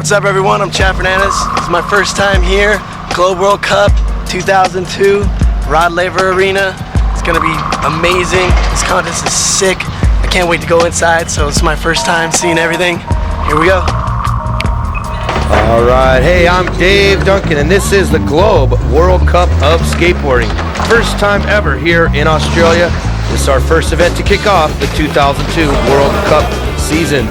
What's up, everyone? I'm Chad Fernandez. It's my first time here. Globe World Cup 2002, Rod Laver Arena. It's gonna be amazing. This contest is sick. I can't wait to go inside, so it's my first time seeing everything. Here we go. All right, hey, I'm Dave Duncan, and this is the Globe World Cup of Skateboarding. First time ever here in Australia. This is our first event to kick off the 2002 World Cup season.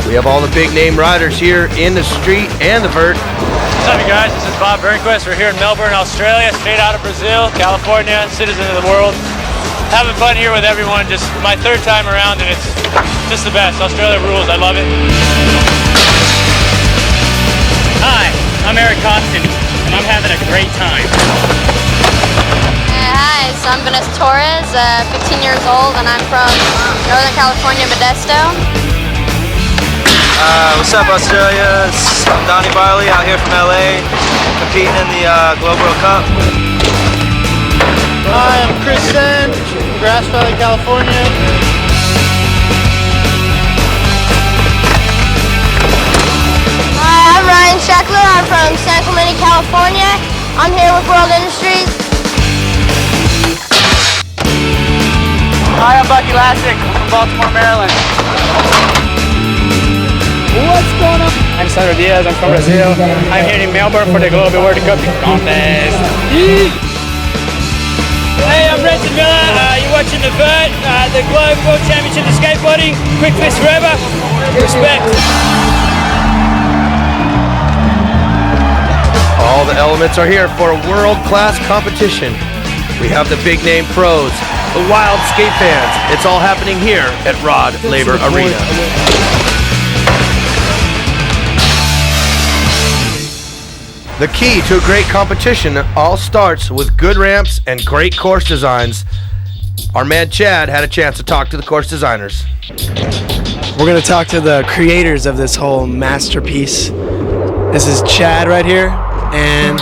We have all the big name riders here in the street and the vert. What's up, you guys? This is Burnquist. We're here in Melbourne, Australia, straight out of Brazil, California, citizen of the world. Having fun here with everyone. Just my third time around, and it's just the best. Australia rules. I love it. Hi, I'm Koston, and I'm having a great time. Hi, so I'm Vanessa Torres, 15 years old, and I'm from Northern California, Modesto. What's up, Australia? I'm Donnie Barley out here from LA, competing in the Globe World Cup. Hi, I'm Chris Senn from Grass Valley, California. Hi, I'm Ryan Sheckler. I'm from San Clemente, California. I'm here with World Industries. Hi, I'm Bucky Lasek from Baltimore, Maryland. What's going on? I'm Sandro Diaz, I'm from Brazil. I'm here in Melbourne for the Globe World Cup contest. Hey, I'm Renton Miller. You're watching the Vert, the Globe World Championship of Skateboarding. Quick fist forever. Respect. All the elements are here for a world-class competition. We have the big name pros, the wild skate fans. It's all happening here at Rod Laver Arena. The key to a great competition all starts with good ramps and great course designs. Our man Chad had a chance to talk to the course designers. We're gonna talk to the creators of this whole masterpiece. This is Chad right here, and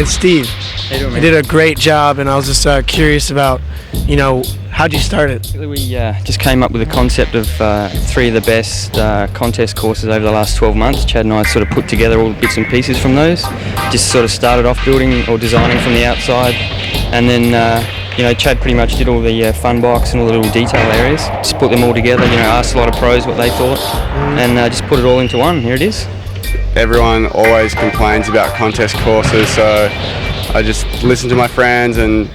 Steve. They did a great job, and I was just curious about, how'd you start it? We just came up with a concept of three of the best contest courses over the last 12 months. Chad and I sort of put together all the bits and pieces from those. Just sort of started off building or designing from the outside, and then Chad pretty much did all the fun box and all the little detail areas. Just put them all together. Asked a lot of pros what they thought, and just put it all into one. Here it is. Everyone always complains about contest courses, so I just listened to my friends and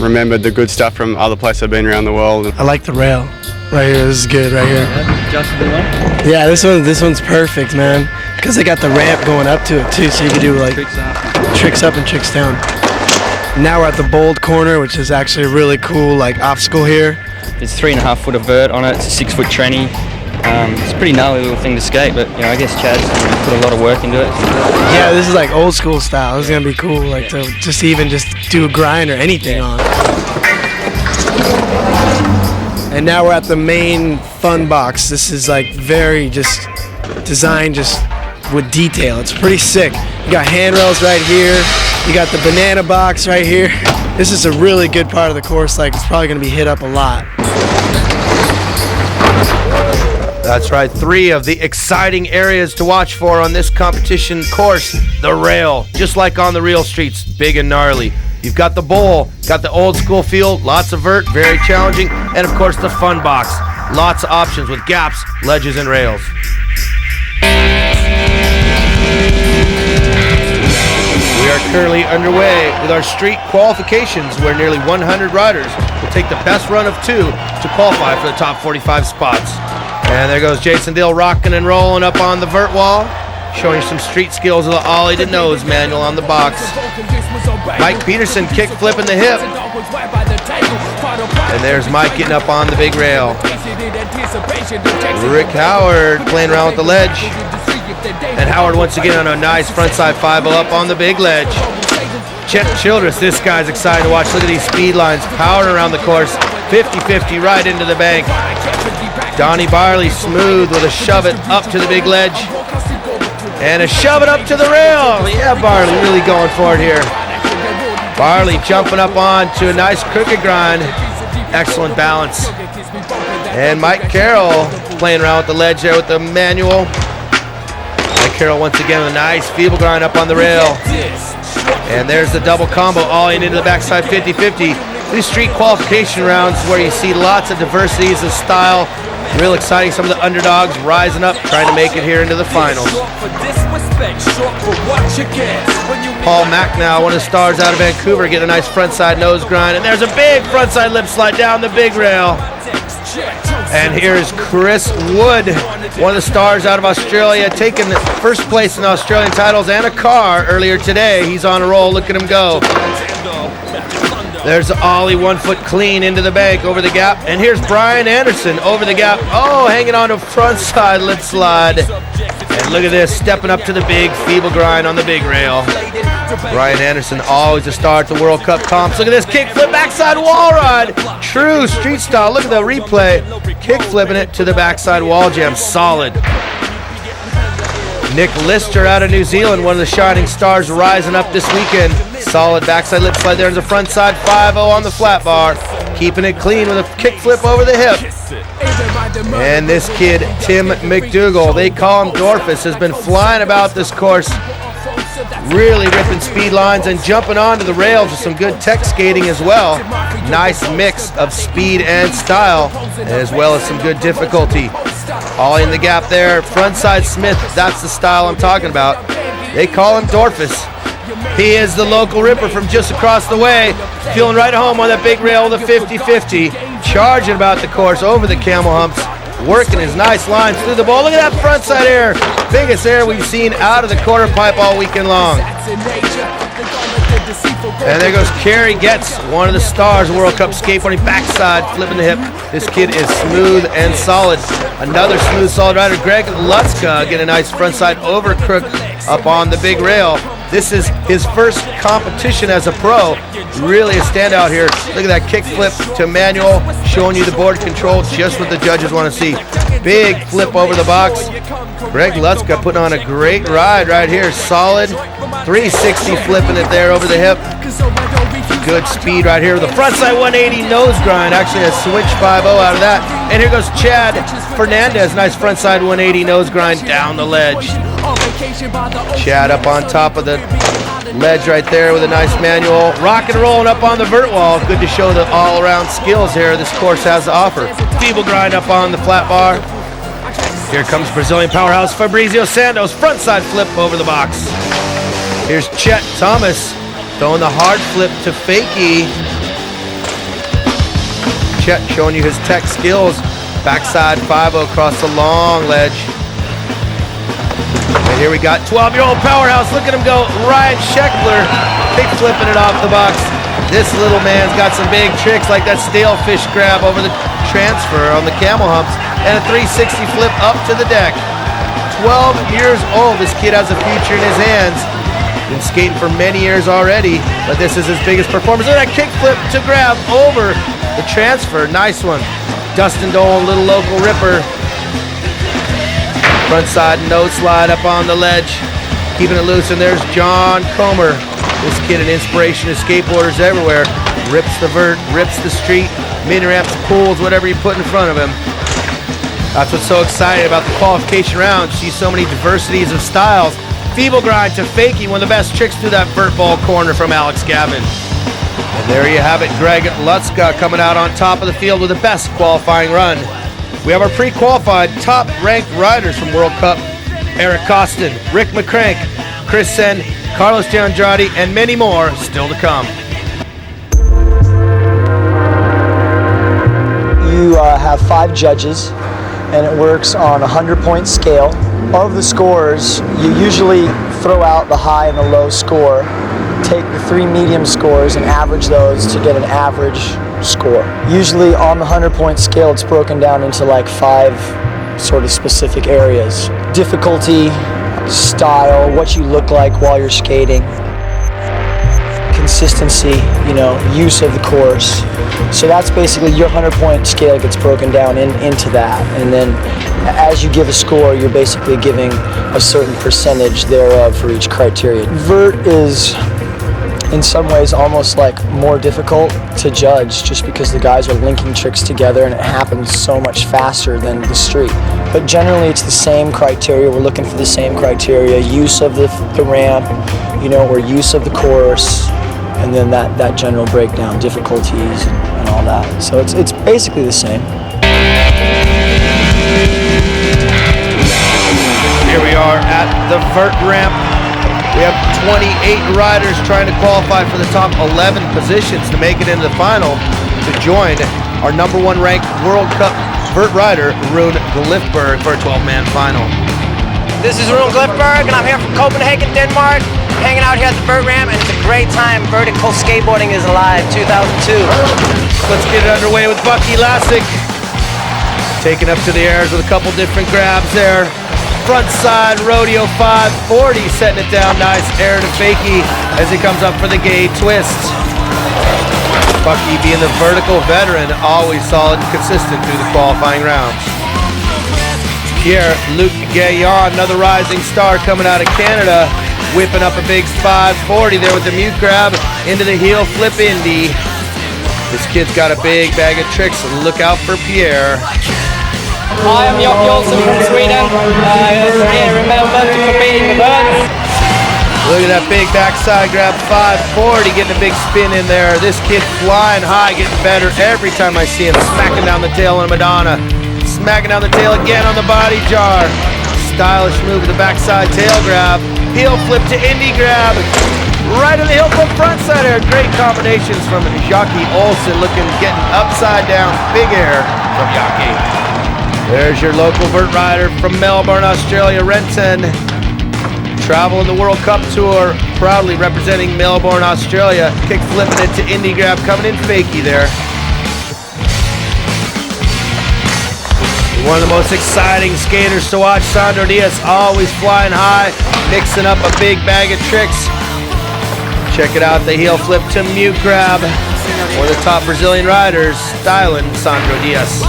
remembered the good stuff from other places I've been around the world. I like the rail right here. This is good right here. Adjustable one? Yeah, this one's perfect, man. Because they got the ramp going up to it too, so you can do like tricks up and tricks down. Now we're at the bold corner, which is actually a really cool obstacle here. It's 3.5 foot of vert on it. It's a 6 foot tranny. It's a pretty gnarly little thing to skate, but I guess Chad's put a lot of work into it. Yeah, this is like old school style. This is gonna be cool, to just do a grind or anything on. And now we're at the main fun box. This is very just designed with detail. It's pretty sick. You got handrails right here. You got the banana box right here. This is a really good part of the course. It's probably gonna be hit up a lot. That's right, 3 of the exciting areas to watch for on this competition course. The rail, just like on the real streets, big and gnarly. You've got the bowl, got the old school feel, lots of vert, very challenging, and of course the fun box. Lots of options with gaps, ledges, and rails. We are currently underway with our street qualifications, where nearly 100 riders will take the best run of 2 to qualify for the top 45 spots. And there goes Jason Dill rocking and rolling up on the vert wall, showing some street skills with the ollie to nose manual on the box. Mike Peterson kick flipping the hip. And there's Mike getting up on the big rail. Rick Howard playing around with the ledge. And Howard once again on a nice frontside 5-0 up on the big ledge. Chet Childress, this guy's exciting to watch. Look at these speed lines powering around the course. 50-50 right into the bank. Donnie Barley smooth with a shove it up to the big ledge. And a shove it up to the rail. Yeah, Barley really going for it here. Barley jumping up on to a nice crooked grind. Excellent balance. And Mike Carroll playing around with the ledge there with the manual. Carroll once again with a nice feeble grind up on the rail. And there's the double combo, all in into the backside 50-50. These street qualification rounds where you see lots of diversities of style. Real exciting, some of the underdogs rising up, trying to make it here into the finals. Paul Macknow, one of the stars out of Vancouver, getting a nice frontside nose grind. And there's a big frontside lip slide down the big rail. And here's Chris Wood, one of the stars out of Australia, taking first place in the Australian titles and a car earlier today. He's on a roll. Look at him go. There's the ollie, 1 foot clean into the bank over the gap. And here's Brian Anderson over the gap. Oh, hanging on to frontside lip slide. And look at this, stepping up to the big feeble grind on the big rail. Brian Anderson, always a star at the World Cup comps. Look at this kickflip backside wall ride. True street style. Look at the replay. Kick flipping it to the backside wall jam. Solid. Nick Lister out of New Zealand, one of the shining stars rising up this weekend. Solid backside lip slide there in the front side 5-0 on the flat bar. Keeping it clean with a kickflip over the hip. And this kid, Tim McDougall, they call him Dorfus, has been flying about this course. Really ripping speed lines and jumping onto the rails with some good tech skating as well. Nice mix of speed and style, as well as some good difficulty. All in the gap there. Frontside Smith, that's the style I'm talking about. They call him Dorfus. He is the local ripper from just across the way. Feeling right at home on that big rail with a 50-50. Charging about the course over the camel humps. Working his nice lines through the ball. Look at that frontside air. Biggest air we've seen out of the quarter pipe all weekend long. And there goes Kerry Getz, one of the stars of World Cup skateboarding, backside flipping the hip. This kid is smooth and solid. Another smooth, solid rider, Greg Lutzka, getting a nice frontside over crook up on the big rail. This is his first competition as a pro. Really a standout here. Look at that kick flip to manual, showing you the board control, just what the judges want to see. Big flip over the box. Greg Lutzka putting on a great ride right here. Solid 360 flipping it there over the hip. Good speed right here with the frontside 180 nose grind. Actually a switch 5-0 out of that. And here goes Chad Fernandez. Nice frontside 180 nose grind down the ledge. Chad up on top of the ledge right there with a nice manual. Rock and rolling up on the vert wall. Good to show the all-around skills here this course has to offer. Feeble grind up on the flat bar. Here comes Brazilian powerhouse Fabrizio Santos. Frontside flip over the box. Here's Chet Thomas throwing the hard flip to Fakey. Chet showing you his tech skills. Backside 5-0 across the long ledge. And here we got 12-year-old powerhouse. Look at him go. Ryan Sheckler, kick flipping it off the box. This little man's got some big tricks like that stale fish grab over the transfer on the camel humps and a 360 flip up to the deck. 12 years old. This kid has a future in his hands. Been skating for many years already, but this is his biggest performance. Look at that kick flip to grab over the transfer. Nice one. Dustin Dolan, little local ripper. Frontside nose slide up on the ledge, keeping it loose, and there's John Comer. This kid an inspiration to skateboarders everywhere. Rips the vert, rips the street, mini ramps, pools, whatever you put in front of him. That's what's so exciting about the qualification round. See so many diversities of styles. Feeble grind to Fakey, one of the best tricks through that vert ball corner from Alex Gavin. And there you have it, Greg Lutzka coming out on top of the field with the best qualifying run. We have our pre-qualified top-ranked riders from World Cup. Eric Koston, Rick McCrank, Chris Senn, Carlos Giandrade, and many more still to come. You have 5 judges, and it works on a 100-point scale. Of the scores, you usually throw out the high and the low score, take the 3 medium scores and average those to get an average score. Usually on the 100-point scale, it's broken down into like 5 sort of specific areas. Difficulty, style, what you look like while you're skating, consistency, use of the course. So that's basically your 100-point scale gets broken down into that. And then as you give a score, you're basically giving a certain percentage thereof for each criterion. Vert is in some ways almost like more difficult to judge just because the guys are linking tricks together and it happens so much faster than the street. but generally it's the same criteria. We're looking for the same criteria: use of the ramp, or use of the course, and then that general breakdown, difficulties and all that. So it's basically the same. Here we are at the Vert ramp. We have 28 riders trying to qualify for the top 11 positions to make it into the final to join our #1 ranked World Cup Vert rider, Rune Glifberg, for a 12-man final. This is Rune Glifberg, and I'm here from Copenhagen, Denmark, hanging out here at the Vert ramp, and it's a great time. Vertical skateboarding is alive, 2002. Let's get it underway with Bucky Lasek. Taking up to the airs with a couple different grabs there. Front side rodeo 540, setting it down nice, air to fakie as he comes up for the gay twist. Bucky, being the vertical veteran, always solid and consistent through the qualifying rounds. Pierre-Luc Gaillon, another rising star coming out of Canada, whipping up a big 540 there with the mute grab into the heel flip Indy. This kid's got a big bag of tricks, so look out for Pierre. Hi, I'm Jock Olsen from Sweden. Here in Melbourne to compete in the Vert. Look at that big backside grab, 540, getting a big spin in there. This kid flying high, getting better every time I see him. Smacking down the tail on a Madonna. Smacking down the tail again on the body jar. Stylish move with the backside tail grab. Heel flip to Indy grab. Right on the heel flip front side air. Great combinations from Jocky Olsen, getting upside down. Big air from Jocky. There's your local vert rider from Melbourne, Australia, Renton. Traveling the World Cup Tour, proudly representing Melbourne, Australia. Kick flipping it to Indy grab, coming in fakie there. One of the most exciting skaters to watch, Sandro Diaz, always flying high, mixing up a big bag of tricks. Check it out, the heel flip to mute grab. One of the top Brazilian riders, styling Sandro Diaz.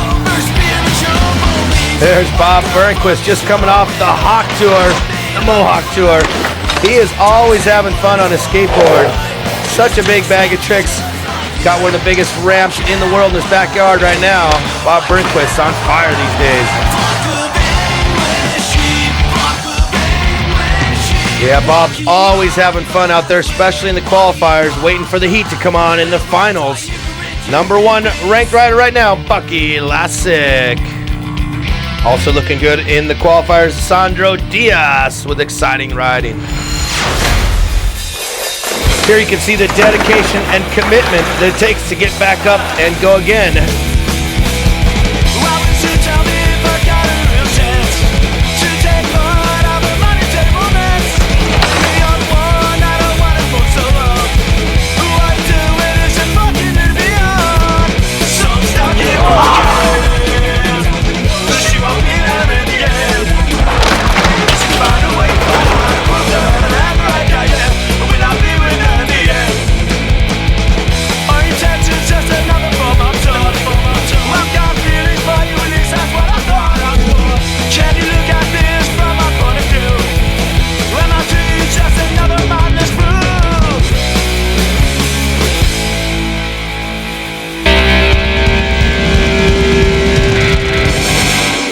There's Bob Burnquist, just coming off the Hawk Tour, the Mohawk Tour. He is always having fun on his skateboard. Such a big bag of tricks. Got one of the biggest ramps in the world in his backyard right now. Bob Burnquist on fire these days. Yeah, Bob's always having fun out there, especially in the qualifiers, waiting for the heat to come on in the finals. #1 ranked rider right now, Bucky Lasek. Also looking good in the qualifiers, Sandro Diaz with exciting riding. Here you can see the dedication and commitment that it takes to get back up and go again.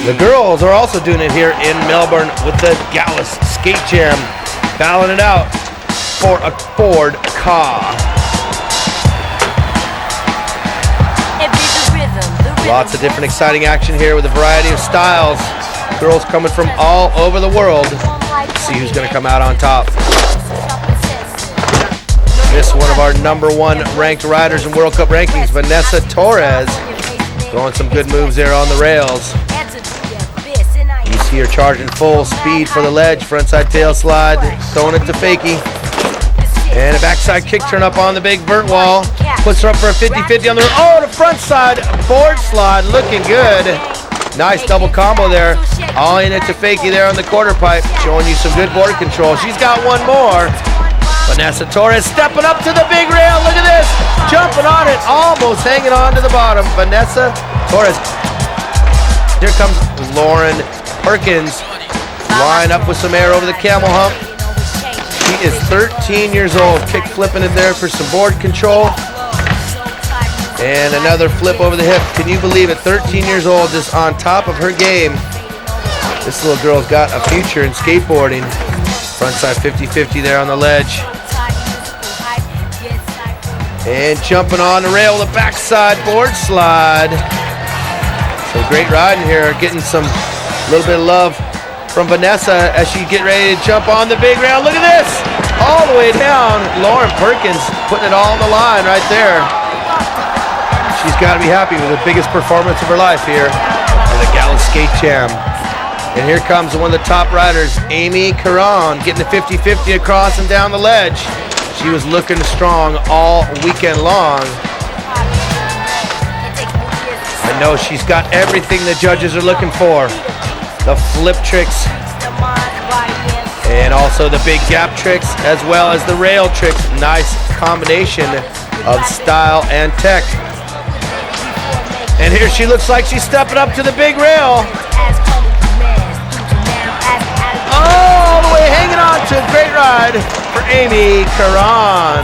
The girls are also doing it here in Melbourne with the Gallus Skate Jam, battling it out for a Ford car. Lots of different exciting action here with a variety of styles. Girls coming from all over the world. See who's going to come out on top. This one of our #1 ranked riders in World Cup rankings, Vanessa Torres, throwing some good moves there on the rails. You see her charging full speed for the ledge, frontside tail slide, throwing it to fakie. And a backside kick turn up on the big vert wall. Puts her up for a 50-50 on the, the front side board slide, looking good. Nice double combo there. All in it to fakie there on the quarter pipe, showing you some good board control. She's got one more. Vanessa Torres stepping up to the big rail. Look at this, jumping on it, almost hanging on to the bottom. Vanessa Torres. Here comes Lauren Perkins, line up with some air over the camel hump. She is 13 years old, kick flipping it there for some board control. And another flip over the hip. Can you believe it? 13 years old, just on top of her game. This little girl's got a future in skateboarding. Frontside 50-50 there on the ledge. And jumping on the rail, the backside board slide. So great riding here, getting some little bit of love from Vanessa as she get ready to jump on the big rail. Look at this, all the way down. Lauren Perkins putting it all on the line right there. She's got to be happy with the biggest performance of her life here in the Gala Skate Jam. And here comes one of the top riders, Amy Caron, getting the 50-50 across and down the ledge. She was looking strong all weekend long. I know she's got everything the judges are looking for. The flip tricks, and also the big gap tricks, as well as the rail tricks. Nice combination of style and tech. And here she looks like she's stepping up to the big rail. All the way hanging on to a great ride for Amy Caron.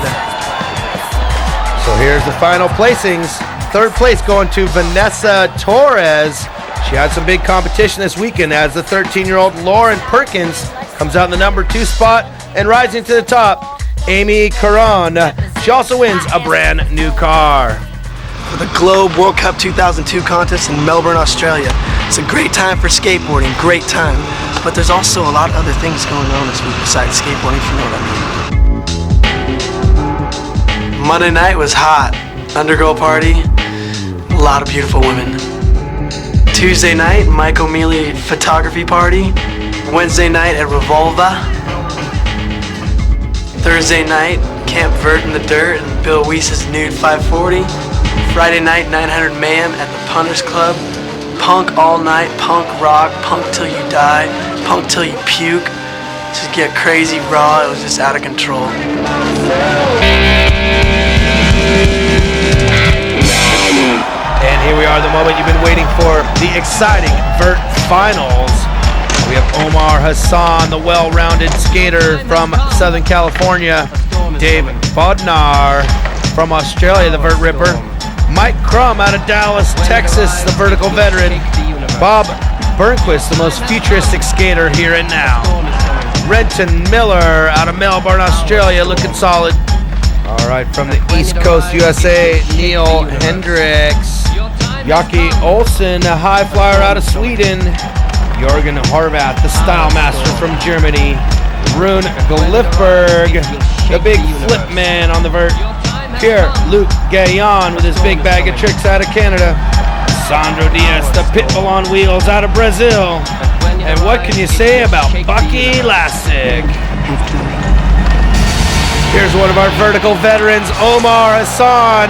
So here's the final placings. Third place going to Vanessa Torres. She had some big competition this weekend as the 13-year-old Lauren Perkins comes out in the number 2 spot, and rising to the top, Amy Caron. She also wins a brand new car. For the Globe World Cup 2002 contest in Melbourne, Australia. It's a great time for skateboarding, great time. But there's also a lot of other things going on this week besides skateboarding, if you know what I mean. Monday night was hot. Undergirl party, a lot of beautiful women. Tuesday night, Mike O'Mealy photography party. Wednesday night at Revolva. Thursday night, Camp Vert in the Dirt and Bill Weiss's Nude 540. Friday night, 900 Mayhem at the Punters Club. Punk all night, punk rock, punk till you die, punk till you puke. Just get crazy raw, it was just out of control. And here we are, the moment you've been waiting for, the exciting Vert Finals. We have Omar Hassan, the well-rounded skater from Southern California. Dave Bodnar from Australia, the Vert Ripper. Mike Crum out of Dallas, Texas, the vertical veteran. Bob Burnquist, the most futuristic skater here and now. Renton Miller out of Melbourne, Australia, looking solid. All right, from the East Coast, USA, Neil Hendricks. Jaki Olsen, a high flyer out of Sweden. Jorgen Horvath, the style master from Germany. Rune Glifberg, the big flip man on the vert. Pierre-Luc Gaillon with his big bag of tricks out of Canada. Sandro Diaz, the pitbull on wheels out of Brazil. And what can you say about Bucky Lasek? Here's one of our vertical veterans, Omar Hassan.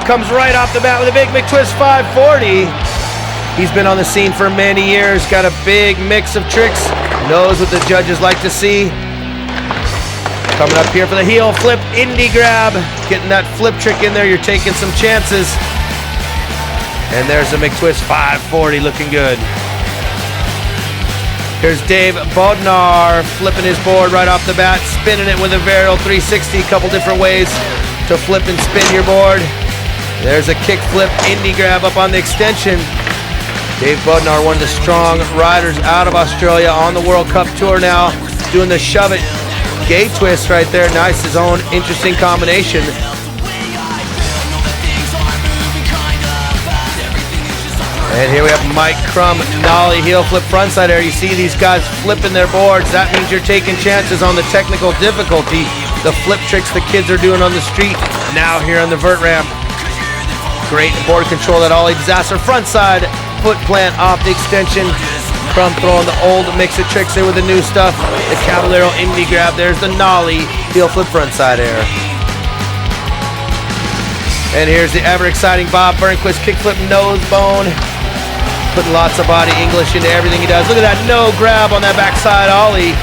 Comes right off the bat with a big McTwist 540. He's been on the scene for many years, got a big mix of tricks, knows what the judges like to see. Coming up here for the heel flip indie grab. Getting that flip trick in there, you're taking some chances. And there's a McTwist 540 looking good. Here's Dave Bodnar flipping his board right off the bat, spinning it with a Varial 360, a couple different ways to flip and spin your board. There's a kick flip indie grab up on the extension. Dave Bodnar, one of the strong riders out of Australia on the World Cup Tour now, doing the shove it gate twist right there. Nice, his own interesting combination. And here we have Mike Crum, nollie heel flip frontside air. You see these guys flipping their boards. That means you're taking chances on the technical difficulty. The flip tricks the kids are doing on the street, now here on the vert ramp. Great board control, that ollie disaster frontside foot plant off the extension. Crum throwing the old mix of tricks there with the new stuff. The Caballero indie grab. There's the nollie heel flip frontside air. And here's the ever exciting Bob Burnquist kickflip nose bone. Putting lots of body English into everything he does. Look at that no grab on that backside ollie.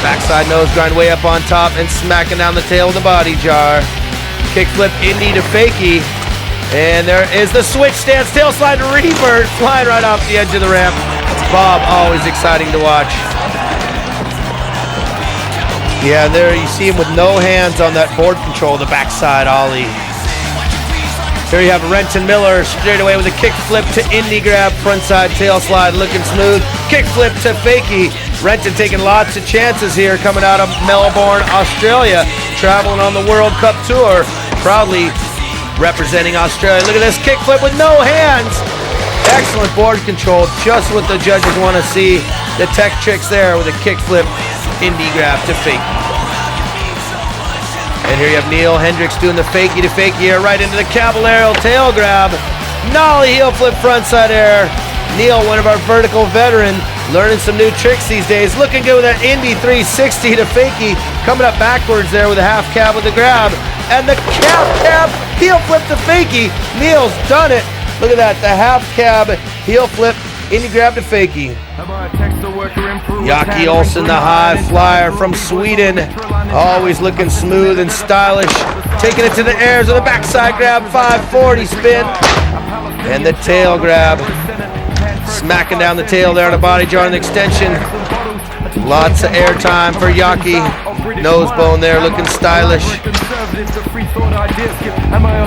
Backside nose grind way up on top and smacking down the tail of the body jar. Kickflip indie to fakie. And there is the switch stance tail slide revert flying right off the edge of the ramp. Bob, always exciting to watch. Yeah, there you see him with no hands on that board control, the backside ollie. Here you have Renton Miller straight away with a kick flip to indie grab, frontside tail slide, looking smooth. Kick flip to fakie. Renton taking lots of chances here, coming out of Melbourne, Australia, traveling on the World Cup Tour, proudly representing Australia. Look at this kick flip with no hands. Excellent board control, just what the judges want to see. The tech tricks there with a kick flip, indie grab to fakie. And here you have Neil Hendricks doing the fakie to fakie here, right into the Caballero tail grab. Nollie heel flip frontside air. Neil, one of our vertical veteran, learning some new tricks these days. Looking good with that Indy 360 to fakie. Coming up backwards there with a half cab with the grab. And the cab heel flip to fakie. Neil's done it. Look at that, the half cab heel flip, Indy grab to fakie. Jaki Olsen, the high flyer from Sweden. Always looking smooth and stylish. Taking it to the airs with a backside grab, 540 spin. And the tail grab. Smacking down the tail there on a body jar and the extension. Lots of air time for Jaki. Nose bone there, looking stylish.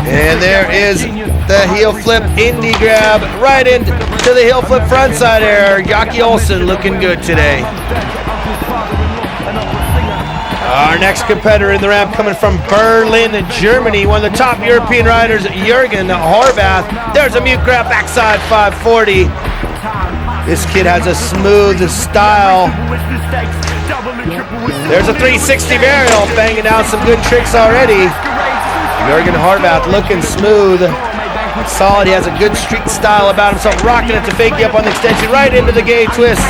And there is the heel flip indie grab right into the heel flip frontside air. Jaki Olsen looking good today. Our next competitor in the ramp coming from Berlin, Germany, one of the top European riders, Jürgen Horvath. There's a mute grab backside 540. This kid has a smooth style. There's a 360 varial, banging out some good tricks already. Jürgen Horvath looking smooth, solid. He has a good street style about himself, rocking it to fakie up on the extension, right into the gay twist.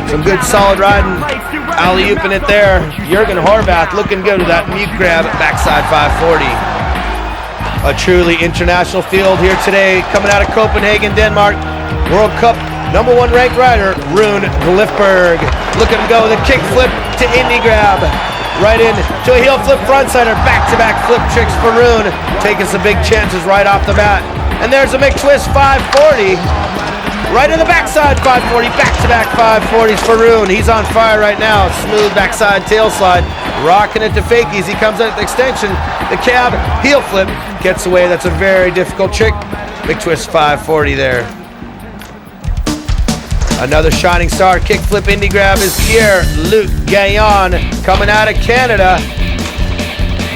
Some good solid riding, alley-ooping it there. Jürgen Horvath looking good with that mute grab backside 540. A truly international field here today, coming out of Copenhagen, Denmark. World Cup #1 ranked rider, Rune Glifberg. Look at him go with a kick flip to indie grab. Right in to a heel flip frontsider. Back-to-back flip tricks for Rune. Taking some big chances right off the bat. And there's a McTwist 540. Right in the backside 540. Back-to-back 540s for Rune. He's on fire right now. Smooth backside tail slide. Rocking it to fakies. He comes out the extension. The cab heel flip gets away. That's a very difficult trick. McTwist 540 there. Another shining star kick flip indie grab is Pierre-Luc Gaillon coming out of Canada.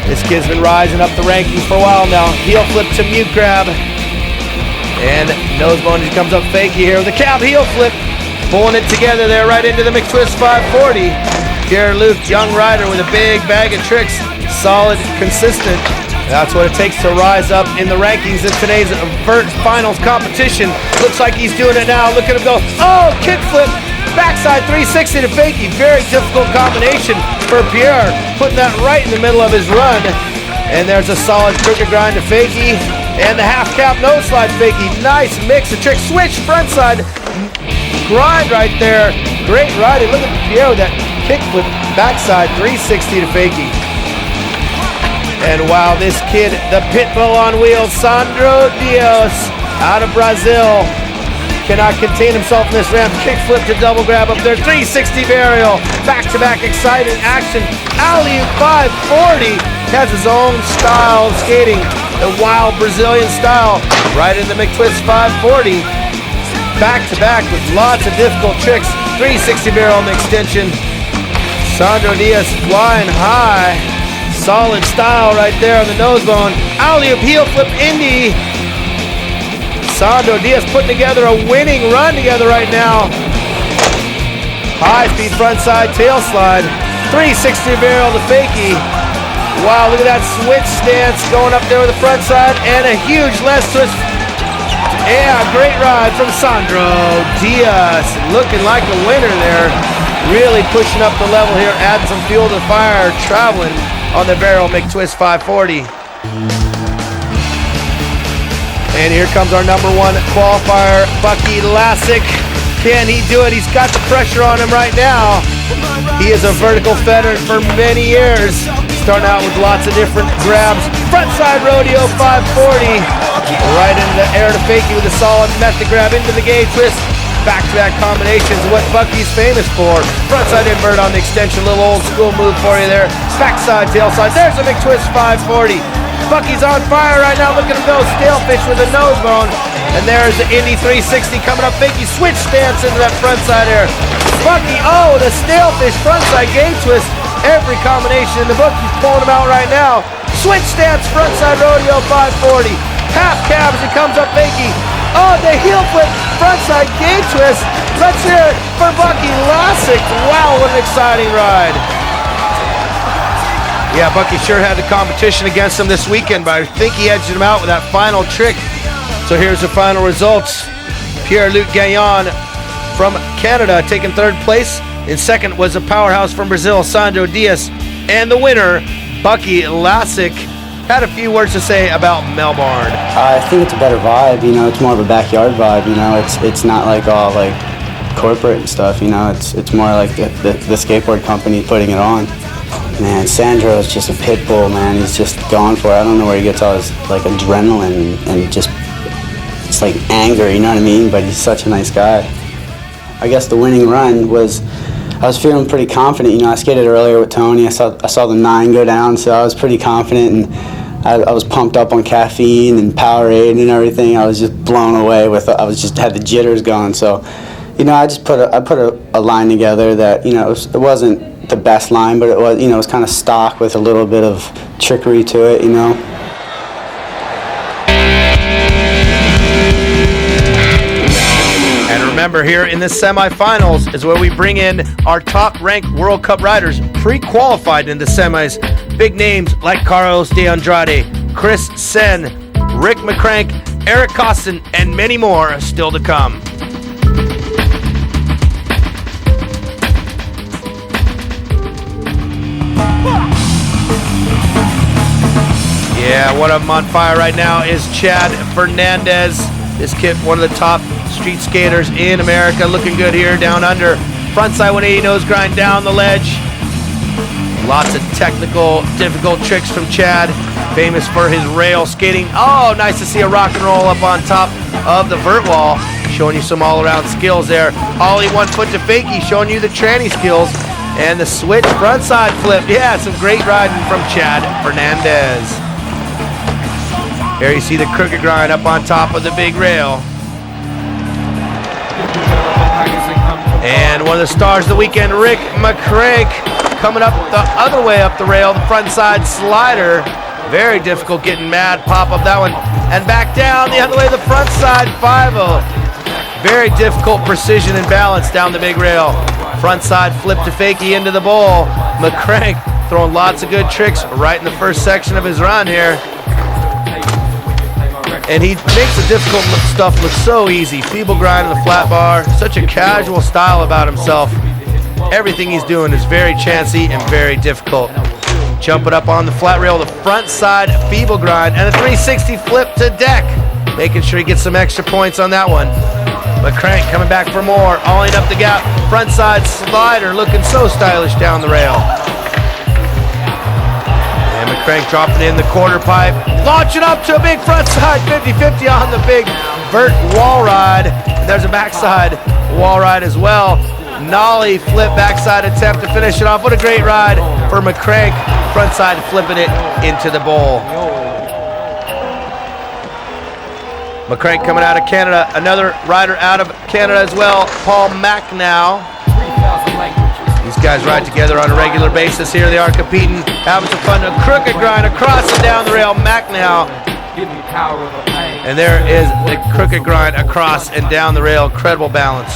This kid's been rising up the rankings for a while now. Heel flip to mute grab. And nose bone, he comes up fakie here with a cab heel flip. Pulling it together there right into the McTwist 540. Pierre-Luc, young rider with a big bag of tricks. Solid, consistent. That's what it takes to rise up in the rankings in today's Vert Finals competition. Looks like he's doing it now. Look at him go. Oh, kickflip. Backside 360 to fakie. Very difficult combination for Pierre. Putting that right in the middle of his run. And there's a solid trigger grind to fakie. And the half cap nose slide fakie. Nice mix of tricks. Switch frontside grind right there. Great riding. Look at Pierre with that kickflip. Backside 360 to fakie. And wow, this kid, the pitbull on wheels, Sandro Dios, out of Brazil, cannot contain himself in this ramp. Kickflip to double grab up there, 360 varial, back-to-back exciting action. Alley-oop 540, has his own style of skating, the wild Brazilian style, right in the McTwist 540. Back-to-back with lots of difficult tricks, 360 varial on the extension. Sandro Diaz flying high. Solid style right there on the nose bone. Alley-oop heel flip indie. Sandro Diaz putting together a winning run together right now. High speed frontside tail slide. 360 barrel to fakie. Wow, look at that switch stance going up there with the front side and a huge left twist. Yeah, great ride from Sandro Diaz. Looking like a winner there. Really pushing up the level here, adding some fuel to the fire, traveling on the barrel McTwist 540. And here comes our #1 qualifier, Bucky Lasek. Can he do it? He's got the pressure on him right now. He is a vertical veteran for many years, starting out with lots of different grabs. Frontside rodeo 540. Right into the air to fakie with a solid method grab into the gay twist. Back-to-back combinations, what Bucky's famous for. Frontside invert on the extension, little old school move for you there. Backside tail slide, there's a McTwist 540. Bucky's on fire right now, looking to go stalefish with a nose bone. And there's the Indy 360 coming up. Fakey switch stance into that frontside air. Bucky, oh, the stalefish frontside gate twist. Every combination in the book, he's pulling them out right now. Switch stance, frontside rodeo 540. Half cab as he comes up Fakey. Oh, the heel flip, frontside gate twist. Let's hear it for Bucky Lasek. Wow, what an exciting ride. Yeah, Bucky sure had the competition against him this weekend, but I think he edged him out with that final trick. So here's the final results. Pierre-Luc Gagnon from Canada taking third place. In second was a powerhouse from Brazil, Sandro Dias. And the winner, Bucky Lasek, had a few words to say about Melbourne. I think it's a better vibe, you know, it's more of a backyard vibe, you know, it's not like all like corporate and stuff, you know, it's more like the skateboard company putting it on. Man, Sandro is just a pit bull, man. He's just going for it. I don't know where he gets all his like adrenaline and just it's like anger, you know what I mean? But he's such a nice guy. I guess the winning run was, I was feeling pretty confident. You know, I skated earlier with Tony. I saw the 9 go down, so I was pretty confident, and I was pumped up on caffeine and Powerade and everything. I was just blown away with. I was just had the jitters going. So, you know, I put a line together that, you know, it wasn't the best line, but it was, you know, it was kind of stock with a little bit of trickery to it, you know. And remember, here in the semifinals is where we bring in our top-ranked World Cup riders pre-qualified in the semis. Big names like Carlos de Andrade, Chris Senn, Rick McCrank, Eric Koston, and many more are still to come. Yeah, what I'm on fire right now is Chad Fernandez. This kid, one of the top street skaters in America, looking good here down under. Frontside 180 nose grind down the ledge. Lots of technical, difficult tricks from Chad. Famous for his rail skating. Oh, nice to see a rock and roll up on top of the vert wall. Showing you some all-around skills there. Ollie 1 foot to fakie, showing you the tranny skills. And the switch frontside flip. Yeah, some great riding from Chad Fernandez. Here you see the crooked grind up on top of the big rail. And one of the stars of the weekend, Rick McCrank, coming up the other way up the rail, the frontside slider. Very difficult getting mad, pop up that one. And back down the other way, the frontside 5-0. Very difficult precision and balance down the big rail. Frontside flip to fakie into the bowl. McCrank throwing lots of good tricks right in the first section of his run here. And he makes the difficult stuff look so easy. Feeble grind on the flat bar. Such a casual style about himself. Everything he's doing is very chancy and very difficult. Jumping up on the flat rail, the front side feeble grind, and a 360 flip to deck. Making sure he gets some extra points on that one. McCrank coming back for more. Olling up the gap. Front side slider looking so stylish down the rail. And McCrank dropping in the quarter pipe. Launching up to a big front side 50-50 on the big vert wall ride. And there's a backside wall ride as well. Nollie flip backside attempt to finish it off. What a great ride for McCrank. Front side flipping it into the bowl. McCrank coming out of Canada. Another rider out of Canada as well, Paul Macnow. These guys ride together on a regular basis. Here they are competing, having some fun. A crooked grind across and down the rail. Macnow. And there is the crooked grind across and down the rail. Incredible balance.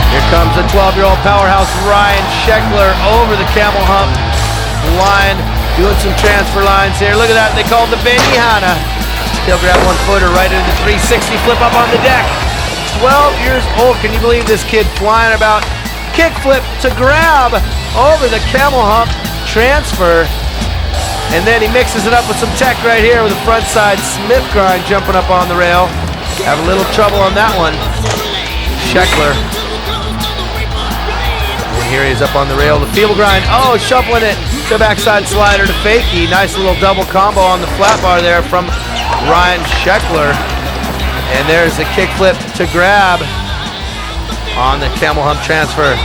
Here comes the 12-year-old powerhouse Ryan Sheckler over the camel hump line, doing some transfer lines here. Look at that, they call it the Benihana. He'll grab 1-footer right into the 360 flip up on the deck. 12 years old, can you believe this kid flying about? Kick flip to grab over the camel hump transfer. And then he mixes it up with some tech right here with a front side Smith grind jumping up on the rail. Have a little trouble on that one. Sheckler. Here he is up on the rail, the feeble grind. Oh, shuffling it to backside slider to fakie. Nice little double combo on the flat bar there from Ryan Sheckler. And there's the kick flip to grab on the camel hump transfer.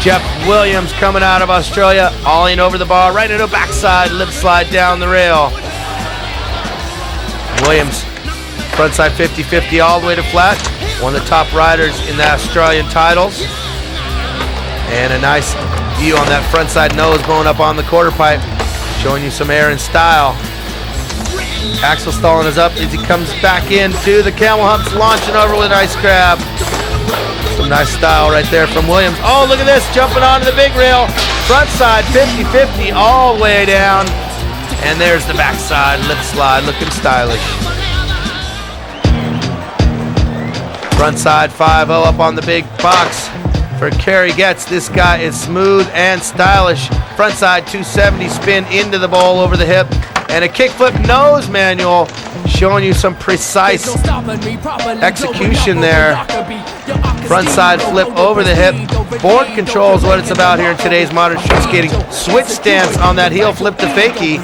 Jeff Williams coming out of Australia, ollie over the bar, right into a backside lip slide down the rail. Williams, frontside 50-50 all the way to flat. One of the top riders in the Australian titles. And a nice view on that frontside nose going up on the quarter pipe, showing you some air and style. Axel stalling is up as he comes back into the camel humps, launching over with a nice grab. Some nice style right there from Williams. Oh, look at this, jumping onto the big rail. Frontside 50-50 all the way down. And there's the backside lip slide, looking stylish. Frontside 5-0 up on the big box for Kerry Getz. This guy is smooth and stylish. Frontside 270 spin into the bowl over the hip. And a kickflip nose manual, showing you some precise execution there. Frontside flip over the hip. Board control is what it's about here in today's modern street skating. Switch stance on that heel flip to fakie.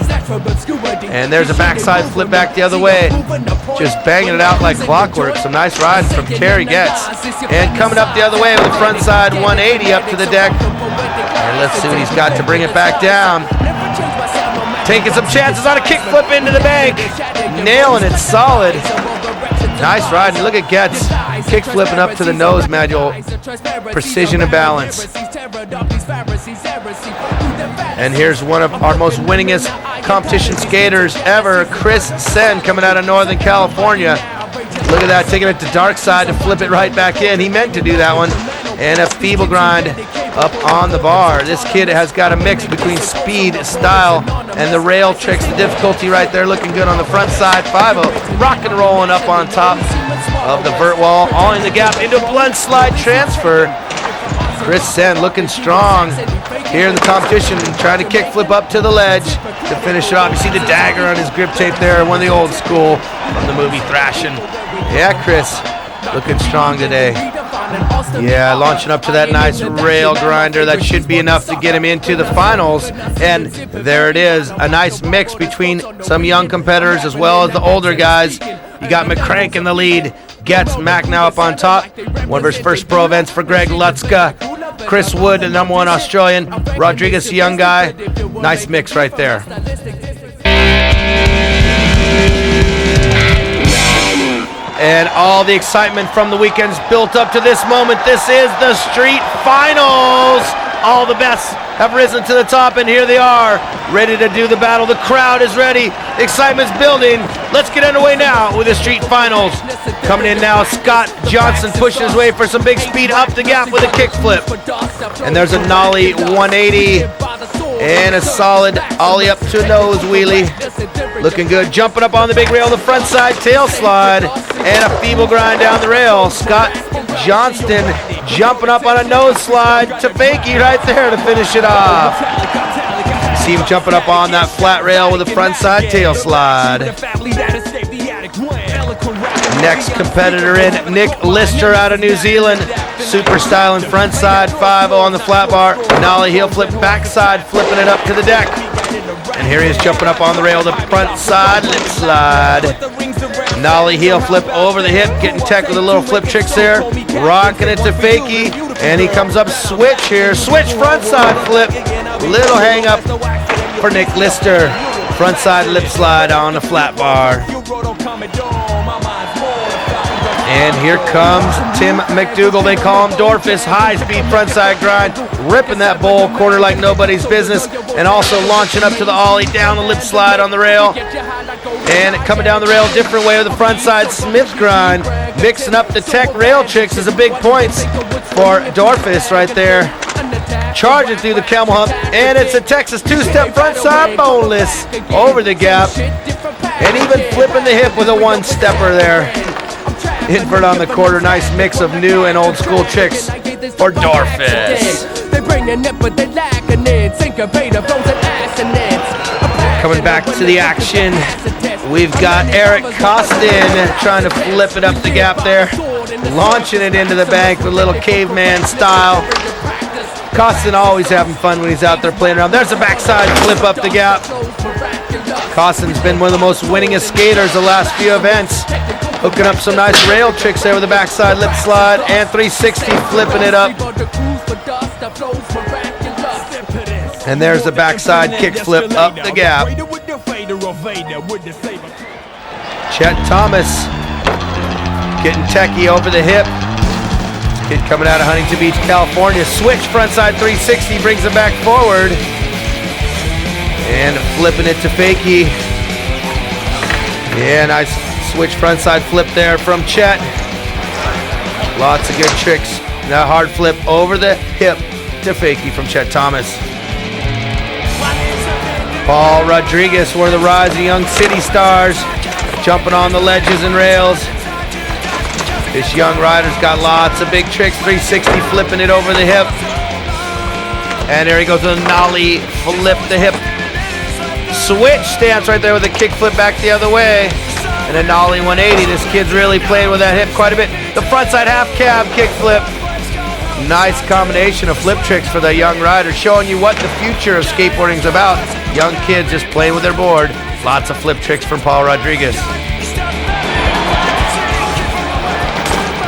And there's a backside flip back the other way. Just banging it out like clockwork. Some nice riding from Kerry Getz. And coming up the other way with a frontside 180 up to the deck. And let's see what he's got to bring it back down. Taking some chances on a kickflip into the bank. Nailing it solid. Nice riding. Look at Getz. Kick flipping up to the nose manual. Precision and balance. And here's one of our most winningest competition skaters ever, Chris Senn, coming out of Northern California. Look at that, taking it to dark side to flip it right back in. He meant to do that one. And a feeble grind up on the bar. This kid has got a mix between speed, style, and the rail tricks. The difficulty right there, looking good on the front side. 5-0, rock and rolling up on top of the vert wall, all in the gap into a blunt slide transfer. Chris Senn looking strong here in the competition, trying to kick flip up to the ledge to finish it off. You see the dagger on his grip tape there, one of the old school from the movie Thrashing. Yeah, Chris, looking strong today. Yeah, launching up to that nice rail grinder. That should be enough to get him into the finals. And there it is, a nice mix between some young competitors as well as the older guys. You got McCrank in the lead. Getz, Mac now up on top. One of his first pro events for Greg Lutzka. Chris Wood, the #1 Australian. Rodriguez, the young guy. Nice mix right there. And all the excitement from the weekends built up to this moment. This is the street finals. All the best have risen to the top, and here they are, ready to do the battle. The crowd is ready. Excitement's building. Let's get underway now with the street finals. Coming in now, Scott Johnson pushing his way for some big speed up the gap with a kickflip. And there's a nollie 180 and a solid ollie up to a nose wheelie. Looking good, jumping up on the big rail, the front side tail slide, and a feeble grind down the rail. Scott Johnston jumping up on a nose slide to fakie right there to finish it off. See him jumping up on that flat rail with a front side tail slide. Next competitor in, Nick Lister out of New Zealand. Super styling front side 5-0 on the flat bar. Nollie heel flip backside, flipping it up to the deck. And here he is jumping up on the rail, the front side lip slide. Nollie heel flip over the hip, getting tech with the little flip tricks there. Rocking it to fakie, and he comes up switch here. Switch front side flip. Little hang up for Nick Lister. Front side lip slide on the flat bar. And here comes Tim McDougall. They call him Dorfus. High-speed frontside grind, ripping that bowl quarter like nobody's business, and also launching up to the ollie down the lip slide on the rail. And coming down the rail a different way with the frontside Smith grind, mixing up the tech rail tricks is a big points for Dorfus right there. Charging through the camel hump, and it's a Texas two-step frontside boneless over the gap, and even flipping the hip with a one-stepper there. Invert on the quarter, nice mix of new and old school tricks for Dorfus. Coming back to the action, we've got Eric Koston trying to flip it up the gap there, launching it into the bank with a little caveman style. Koston always having fun when he's out there playing around. There's a backside flip up the gap. Koston's been one of the most winningest skaters the last few events. Hooking up some nice rail tricks there with the backside lip slide and 360 flipping it up. And there's the backside kick flip up the gap. Chet Thomas getting techie over the hip. Kid coming out of Huntington Beach, California. Switch frontside 360, brings it back forward. And flipping it to fakie. Yeah, nice switch frontside flip there from Chet. Lots of good tricks. That hard flip over the hip to fakie from Chet Thomas. Paul Rodriguez, one of the rising young city stars, jumping on the ledges and rails. This young rider's got lots of big tricks, 360 flipping it over the hip. And there he goes with a nollie, flip the hip. Switch stance right there with a kick flip back the other way. And a nollie 180. This kid's really playing with that hip quite a bit. The frontside half cab kick flip. Nice combination of flip tricks for the young rider, showing you what the future of skateboarding is about. Young kids just playing with their board. Lots of flip tricks from Paul Rodriguez.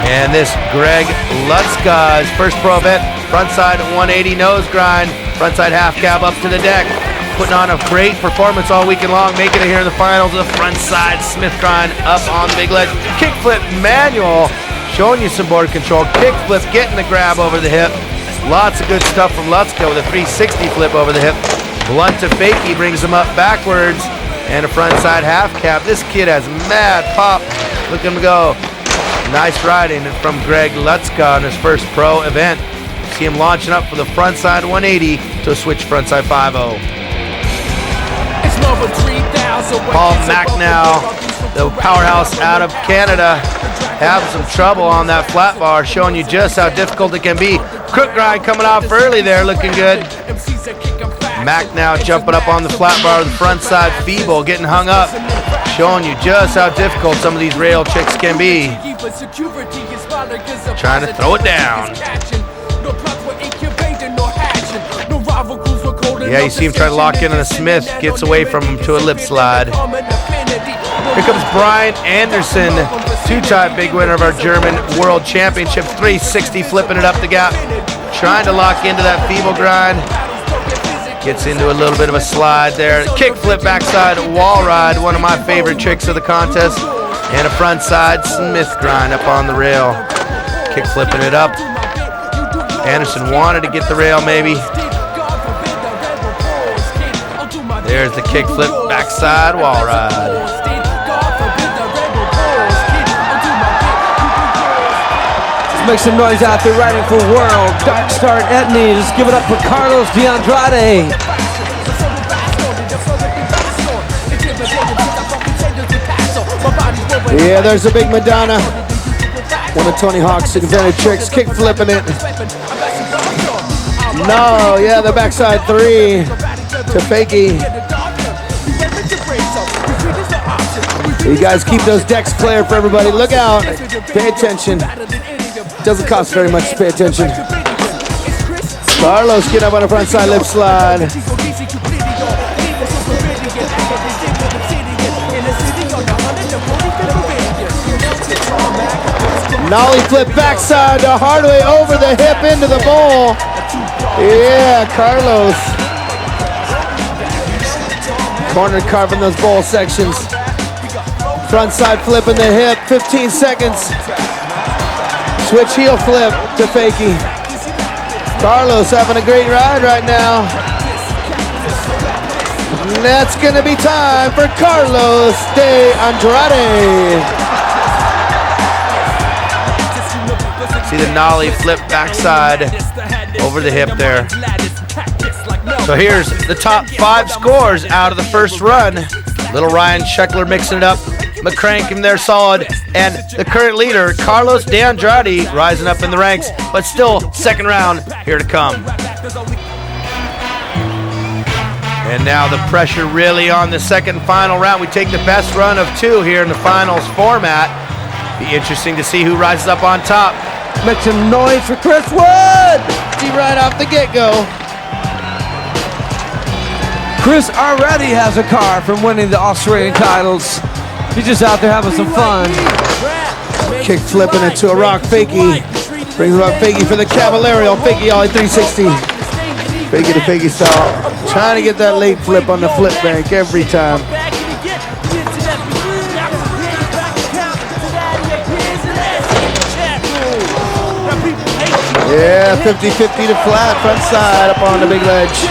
And this Greg Lutzka's first pro event, frontside 180 nose grind, frontside half cab up to the deck. Putting on a great performance all weekend long, making it here in the finals of the frontside Smith grind up on the big ledge. Kickflip manual, showing you some board control. Kickflip, getting the grab over the hip. Lots of good stuff from Lutzka with a 360 flip over the hip. Blunt to fakie brings him up backwards, and a frontside half cab. This kid has mad pop. Look at him go. Nice riding from Greg Lutzka on his first pro event. See him launching up for the frontside 180 to a switch frontside 5-0. Paul Macnow, the powerhouse out of Canada, having some trouble on that flat bar, showing you just how difficult it can be. Crook grind coming off early there, looking good. Macnow jumping up on the flat bar with the front side feeble, getting hung up, showing you just how difficult some of these rail tricks can be. Trying to throw it down. Yeah, you see him try to lock in on a Smith, gets away from him to a lip slide. Here comes Brian Anderson, two-time big winner of our German World Championships, 360 flipping it up the gap, trying to lock into that feeble grind. Gets into a little bit of a slide there. Kick flip backside wall ride, one of my favorite tricks of the contest. And a front side Smith grind up on the rail. Kick flipping it up. Anderson wanted to get the rail maybe. There's the kick flip backside wall ride. Let's make some noise out there riding for World. Dark Star and Etnies. Let's give it up for Carlos DeAndrade. Yeah, there's a big Madonna. One of Tony Hawk's invented tricks, kick flipping it. No, yeah, the backside 3 to fakie. You guys keep those decks clear for everybody. Look out, pay attention. Doesn't cost very much to pay attention. Carlos getting up on a front side lip slide. Nollie flip backside the hard way over the hip into the bowl. Yeah, Carlos. Corner carving those bowl sections. Front side flip in the hip, 15 seconds. Switch heel flip to fakie. Carlos having a great ride right now. And that's gonna be time for Carlos de Andrade. See the nollie flip backside over the hip there. So here's the top 5 scores out of the first run. Little Ryan Sheckler mixing it up. McCrank in there solid. And the current leader, Carlos de Andrade, rising up in the ranks. But still, second round here to come. And now the pressure really on the second and final round. We take the best run of 2 here in the finals format. Be interesting to see who rises up on top. Make some noise for Chris Wood! See right off the get-go. Chris already has a car from winning the Australian titles. He's just out there having some fun. Kick flipping into a rock fakie. Brings a rock fakie for the Caballero. Fakie ollie 360. Fakie to fakie style. Trying to get that late flip on the flip bank every time. Yeah, 50-50 to flat, front side up on the big ledge.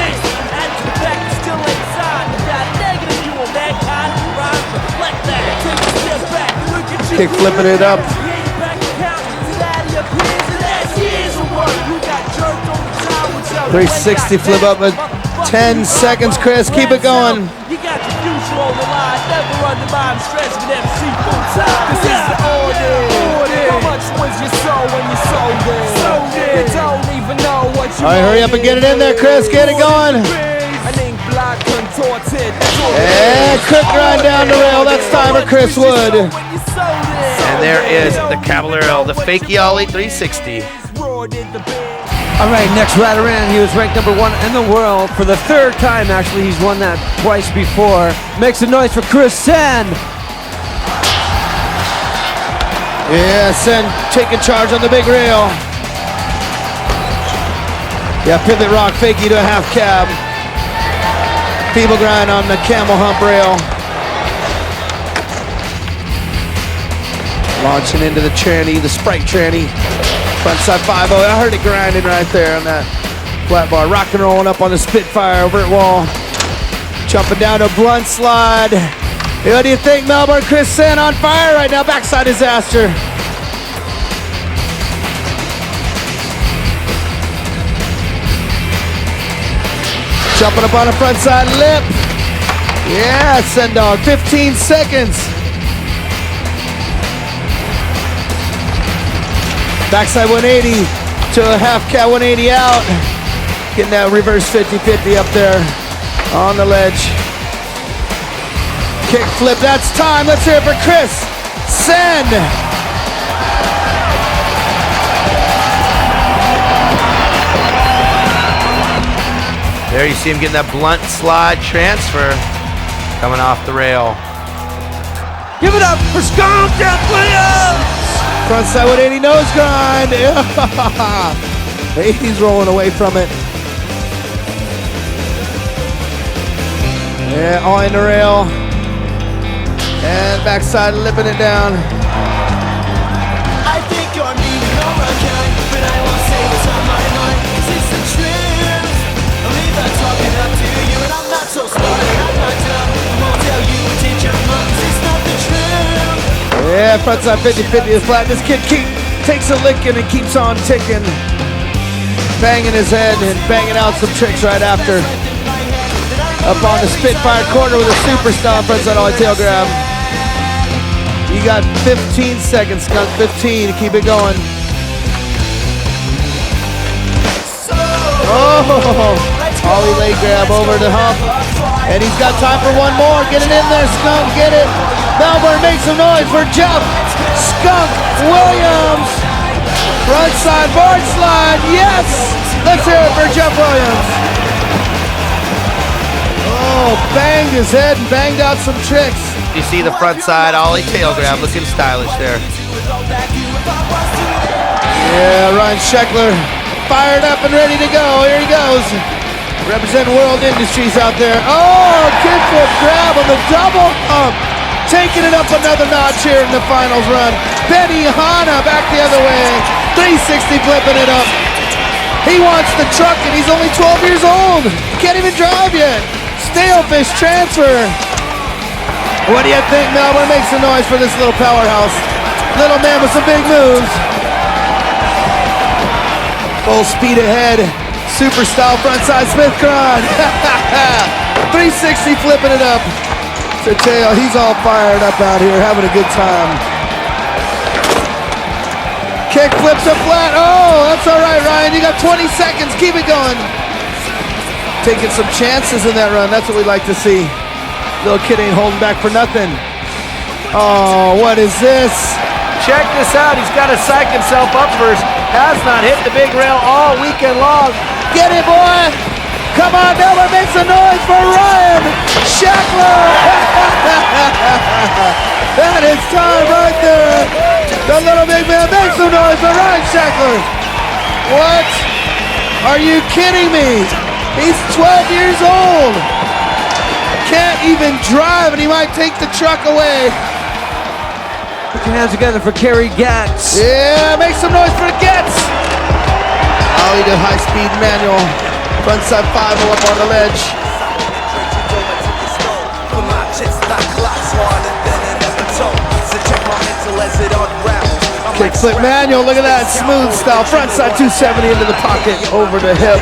Kick flipping it up. .360 flip up at 10 seconds, Chris. Keep it going. All right, hurry up and get it in there, Chris. Get it going. And quick grind down the rail. That's timer Chris Wood. And there is the Caballero, the fakie ollie 360. All right, next rider in. He was ranked #1 in the world for the 3rd time. Actually, he's won that twice before. Make some noise for Chris Senn. Yeah, Senn taking charge on the big rail. Yeah, pivot rock fakie to a half cab. Feeble grind on the camel hump rail. Launching into the tranny, the Sprite tranny. Frontside 5-0. I heard it grinding right there on that flat bar. Rock and rolling up on the Spitfire over at wall. Jumping down to a blunt slide. Hey, what do you think, Melbourne? Chris Senn on fire right now. Backside disaster. Jumping up on the front side lip. Yeah, Senn dog. 15 seconds. Backside 180 to a half cat 180 out. Getting that reverse 50-50 up there on the ledge. Kick flip, that's time. Let's hear it for Chris Senn. There you see him getting that blunt slide transfer coming off the rail. Give it up for Skunk Death Williams! Frontside 180 nose grind. He's rolling away from it. Yeah, on the rail. And backside lipping it down. I think you're mean and overkind, but I won't say what's on my mind, 'cause it's the truth. I'll leave that talking up to you, and I'm not so smart and I'm not dumb. I won't tell you and teach your mom, 'cause it's not the truth. Yeah, frontside 50-50 is flat. This kid takes a licking and keeps on ticking. Banging his head and banging out some tricks right after. Up on the Spitfire corner with a super style frontside ollie tail grab. You got 15 seconds, Skunk, 15 to keep it going. Oh, ollie leg grab over the hump. And he's got time for one more. Get it in there, Skunk, get it. Melbourne, make some noise for Jeff Skunk Williams. Frontside board slide, yes! Let's hear it for Jeff Williams. Oh, banged his head and banged out some tricks. You see the front side ollie tail grab, looking stylish there. Yeah, Ryan Sheckler fired up and ready to go. Here he goes. Representing World Industries out there. Oh, kickflip grab on the double hump. Taking it up another notch here in the finals run. Benny Hanna back the other way. 360 flipping it up. He wants the truck and he's only 12 years old. Can't even drive yet. Stalefish transfer. What do you think, Melbourne? Make some noise for this little powerhouse. Little man with some big moves. Full speed ahead. Super style frontside Smith grind. 360 flipping it up. To tail, he's all fired up out here, having a good time. Kick flip to flat. Oh, that's all right, Ryan. You got 20 seconds. Keep it going. Taking some chances in that run. That's what we like to see. Little kid ain't holding back for nothing. Oh, what is this? Check this out. He's got to psych himself up first. Has not hit the big rail all weekend long. Get it, boy. Come on, Melbourne, make some noise for Ryan Sheckler. That is time right there. The little big man makes some noise for Ryan Sheckler. What? Are you kidding me? He's 12 years old. Can't even drive, and he might take the truck away. Put your hands together for Kerry Gatz. Yeah, make some noise for Gatz. Oh, he did high-speed manual. Frontside 5-0 up on the ledge. Kickflip manual, look at that, smooth style. Frontside 270 into the pocket, over the hip.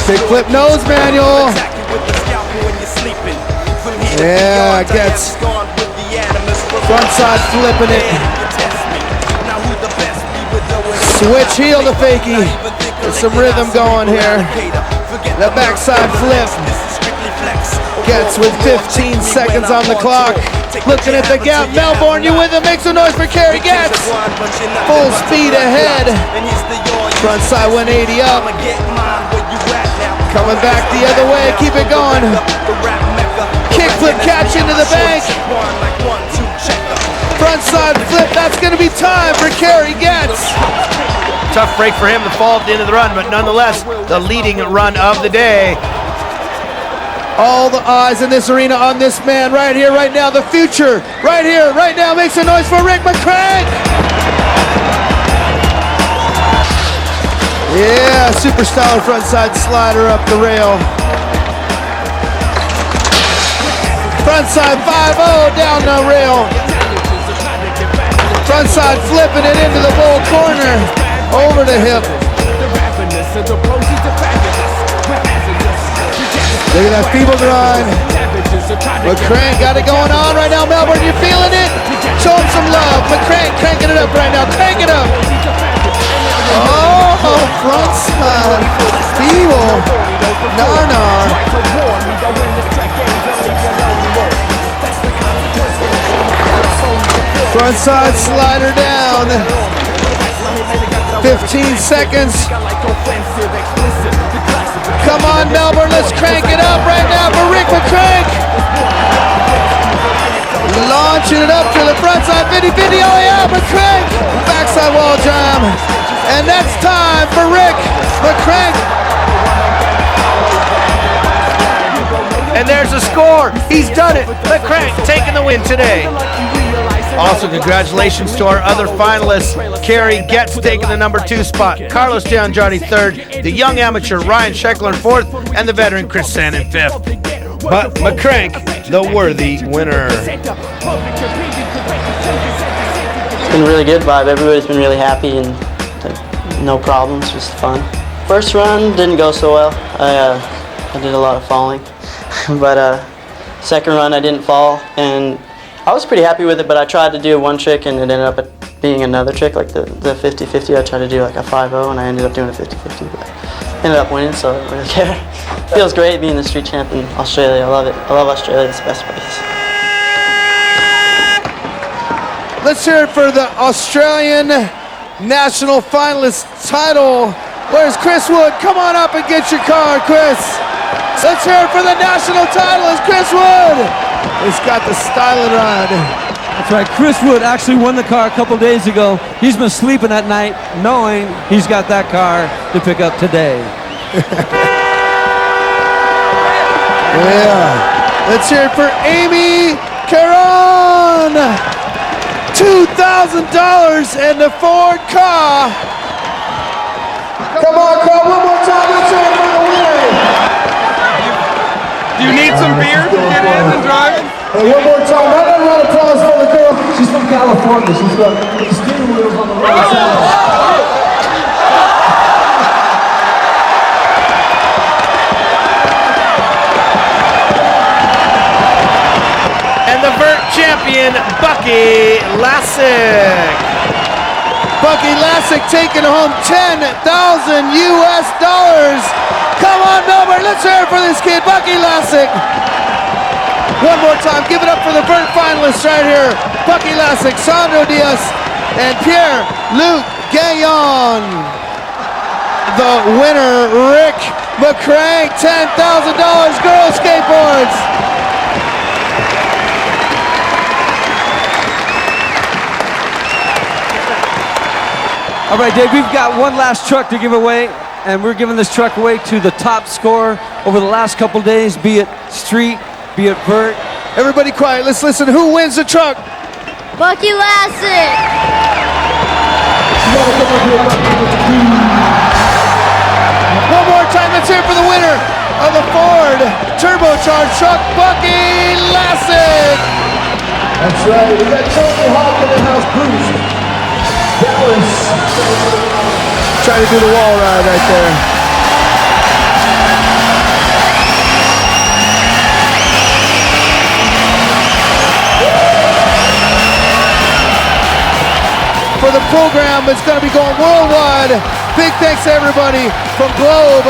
Kickflip nose manual. Yeah, gets frontside flipping it. Switch heel to fakie. There's some rhythm going here. The backside flip. Gets with 15 seconds on the clock. Looking at the gap. Melbourne, you with him. Make some noise for Kerry Gatz. Full speed ahead. Frontside 180 up. Coming back the other way. Keep it going. Kickflip catch into the bank. Frontside flip. That's going to be time for Kerry Gatz. Tough break for him to fall at the end of the run, but nonetheless, the leading run of the day. All the eyes in this arena on this man right here, right now. The future, right here, right now. Make some noise for Rick McCrank. Yeah, super styler frontside slider up the rail. Frontside 5-0 down the rail. Frontside flipping it into the bull corner. Over the hip. Look at that feeble grind. McCrank got it going on right now. Melbourne, you feeling it? Show him some love. McCrank cranking it up right now. Crank it up. Oh, frontside. Feeble. Nar. Frontside slider down. 15 seconds. Come on, Melbourne, let's crank it up right now for Rick McCrank. Launching it up to the frontside 50-50. Oh yeah, McCrank. Backside wall jam. And that's time for Rick McCrank. And there's the score. He's done it. McCrank taking the win today. Also, congratulations to our other finalists. Kerry Gatz taking the number 2 spot, Carlos Giangiardi 3rd, the young amateur Ryan Sheckler 4th, and the veteran Chris Senn in 5th. But McCrank, the worthy winner. It's been a really good vibe. Everybody's been really happy and no problems, just fun. First run didn't go so well. I did a lot of falling, but second run I didn't fall, and I was pretty happy with it, but I tried to do one trick and it ended up being another trick, like the 50-50. I tried to do like a 5-0 and I ended up doing a 50-50, but ended up winning, so I don't really care. Feels great being the street champ in Australia. I love it. I love Australia. It's the best place. Let's hear it for the Australian National Finalist title. Where's Chris Wood? Come on up and get your car, Chris. Let's hear it for the national title. It's Chris Wood. He's got the styling rod. That's right. Chris Wood actually won the car a couple days ago. He's been sleeping at night knowing he's got that car to pick up today. Yeah. Let's hear it for Amy Caron. $2,000 in the Ford car. Come on, Carl, one more time. Let's hear it for the winner. Do you need some beer to get in and drive? Hey, one more time. Round of applause for the girl. She's from California. She's got steering wheels on the right side. And the Vert champion, Bucky Lasek. Bucky Lasek taking home $10,000 US. Come on, Melbourne, let's hear it for this kid, Bucky Lasek. One more time, give it up for the Vert finalists right here. Bucky Lasek, Sandro Diaz, and Pierre-Luc Gaillon. The winner, Rick McCrank, $10,000 girls skateboards. All right, Dave, we've got one last truck to give away, and we're giving this truck away to the top scorer over the last couple days, be it street, be it vert. Everybody quiet, let's listen. Who wins the truck? Bucky Lasek. One more time, let's hear for the winner of the Ford turbocharged truck, Bucky Lasek. That's right, we got Tony Hawk in the house, Bruce. Dallas. Trying to do the wall ride right there. For the program, it's going to be going worldwide. Big thanks to everybody from Globe,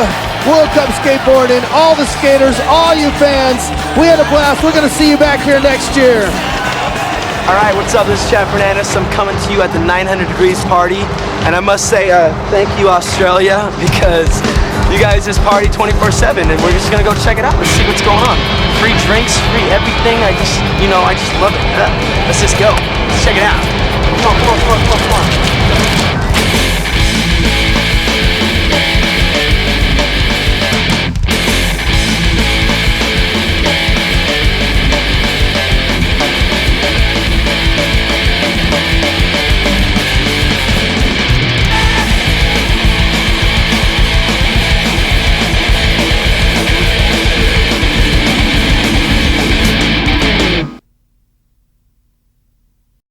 World Cup Skateboarding, all the skaters, all you fans. We had a blast. We're going to see you back here next year. All right, what's up? This is Fernandez. I'm coming to you at the 900 Degrees party. And I must say, thank you, Australia, because you guys just party 24/7, and we're just going to go check it out and see what's going on. Free drinks, free everything. I just love it. Let's just go. Let's check it out. Come on.